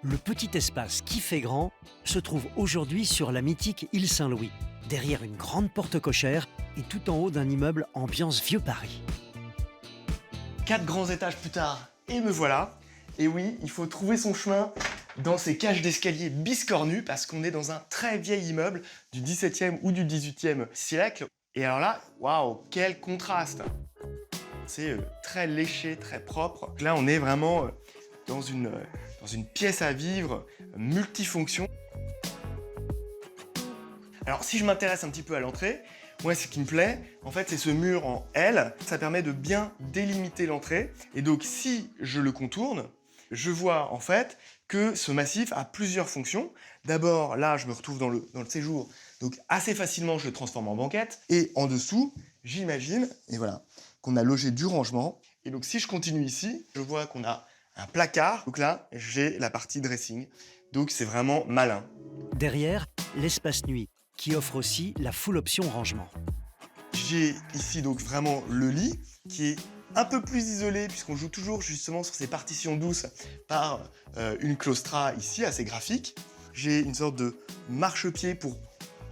Le petit espace qui fait grand se trouve aujourd'hui sur la mythique île Saint-Louis, derrière une grande porte cochère et tout en haut d'un immeuble ambiance vieux Paris. 4 grands étages plus tard, et me voilà. Et oui, il faut trouver son chemin dans ces cages d'escalier biscornues parce qu'on est dans un très vieil immeuble du XVIIe ou du XVIIIe siècle. Et alors là, waouh, quel contraste! C'est très léché, très propre. Là, on est vraiment dans une pièce à vivre multifonction. Alors, si je m'intéresse un petit peu à l'entrée, moi, ce qui me plaît, en fait, c'est ce mur en L. Ça permet de bien délimiter l'entrée. Et donc, si je le contourne, je vois en fait que ce massif a plusieurs fonctions. D'abord, là, je me retrouve dans le séjour. Donc, assez facilement, je le transforme en banquette. Et en dessous, j'imagine, et voilà, qu'on a logé du rangement. Et donc, si je continue ici, je vois qu'on a un placard. Donc là, j'ai la partie dressing. Donc, c'est vraiment malin. Derrière, l'espace nuit, qui offre aussi la full option rangement. J'ai ici donc vraiment le lit, qui est un peu plus isolé, puisqu'on joue toujours justement sur ces partitions douces par une claustra ici, assez graphique. J'ai une sorte de marchepied pour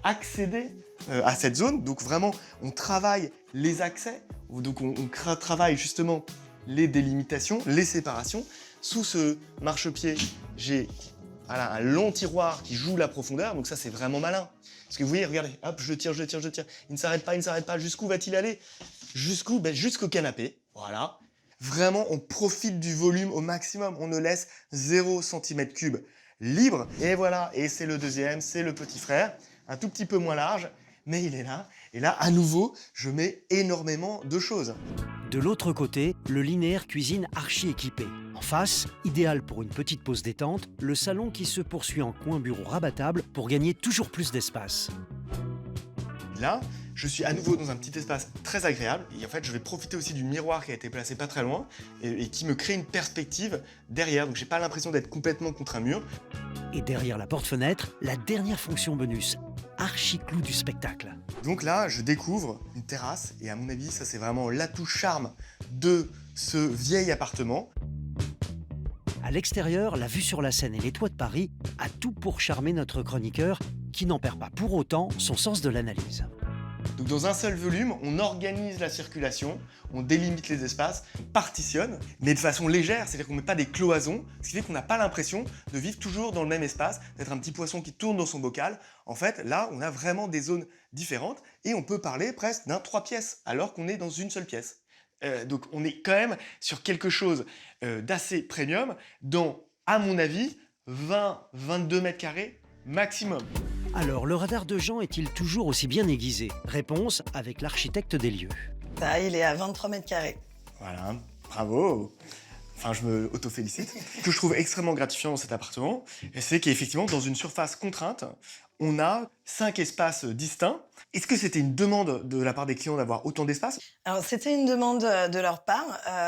accéder à cette zone. Donc vraiment, on travaille les accès. Donc on travaille justement les délimitations, les séparations. Sous ce marchepied, j'ai un long tiroir qui joue la profondeur. Donc ça, c'est vraiment malin. Parce que vous voyez, regardez, hop, je tire. Il ne s'arrête pas. Jusqu'où va-t-il aller? Jusqu'où? Jusqu'au canapé. Voilà. Vraiment, on profite du volume au maximum. On ne laisse 0 cm3 libre. Et voilà. Et c'est le deuxième, c'est le petit frère. Un tout petit peu moins large, mais il est là. Et là, à nouveau, je mets énormément de choses. De l'autre côté, le linéaire cuisine archi équipé. En face, idéal pour une petite pause détente, le salon qui se poursuit en coin bureau rabattable pour gagner toujours plus d'espace. Là, je suis à nouveau dans un petit espace très agréable. Et en fait, je vais profiter aussi du miroir qui a été placé pas très loin et qui me crée une perspective derrière. Donc, j'ai pas l'impression d'être complètement contre un mur. Et derrière la porte-fenêtre, la dernière fonction bonus, archi-clou du spectacle. Donc là, je découvre une terrasse et à mon avis, ça c'est vraiment l'atout charme de ce vieil appartement. À l'extérieur, la vue sur la Seine et les toits de Paris a tout pour charmer notre chroniqueur qui n'en perd pas pour autant son sens de l'analyse. Donc dans un seul volume, on organise la circulation, on délimite les espaces, partitionne, mais de façon légère, c'est-à-dire qu'on ne met pas des cloisons, ce qui fait qu'on n'a pas l'impression de vivre toujours dans le même espace, d'être un petit poisson qui tourne dans son bocal. En fait, là, on a vraiment des zones différentes et on peut parler presque d'un 3 pièces, alors qu'on est dans une seule pièce. Donc on est quand même sur quelque chose d'assez premium, dans, à mon avis, 20-22 mètres carrés maximum. Alors, le radar de Jean est-il toujours aussi bien aiguisé? Réponse avec l'architecte des lieux. Ça, il est à 23 mètres carrés. Voilà, bravo. Enfin, je me auto-félicite. Ce que je trouve extrêmement gratifiant dans cet appartement, c'est qu'effectivement, dans une surface contrainte, on a 5 espaces distincts. Est-ce que c'était une demande de la part des clients d'avoir autant d'espace? Alors, c'était une demande de leur part,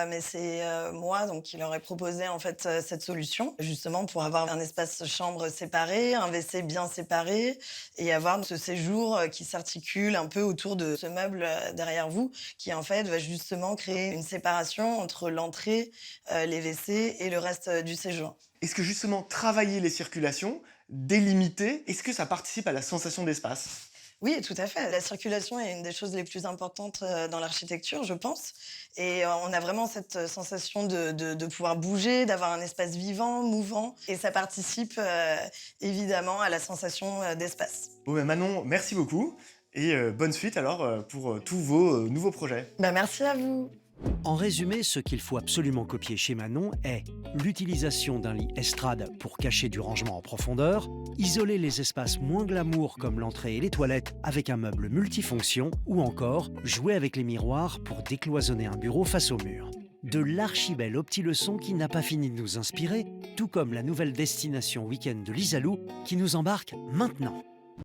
mais c'est moi donc, qui leur ai proposé en fait cette solution, justement pour avoir un espace chambre séparé, un WC bien séparé et avoir ce séjour qui s'articule un peu autour de ce meuble derrière vous, qui en fait va justement créer une séparation entre l'entrée, les WC et le reste du séjour. Est-ce que justement, travailler les circulations, délimiter, est-ce que ça participe à la sensation d'espace? Oui, tout à fait. La circulation est une des choses les plus importantes dans l'architecture, je pense. Et on a vraiment cette sensation de pouvoir bouger, d'avoir un espace vivant, mouvant. Et ça participe évidemment à la sensation d'espace. Bon, ben Manon, merci beaucoup. Et bonne suite alors pour tous vos nouveaux projets. Merci à vous. En résumé, ce qu'il faut absolument copier chez Manon est l'utilisation d'un lit estrade pour cacher du rangement en profondeur, isoler les espaces moins glamour comme l'entrée et les toilettes avec un meuble multifonction ou encore jouer avec les miroirs pour décloisonner un bureau face au mur. De l'archibelle opti-leçon qui n'a pas fini de nous inspirer, tout comme la nouvelle destination week-end de Lisa Lou qui nous embarque maintenant.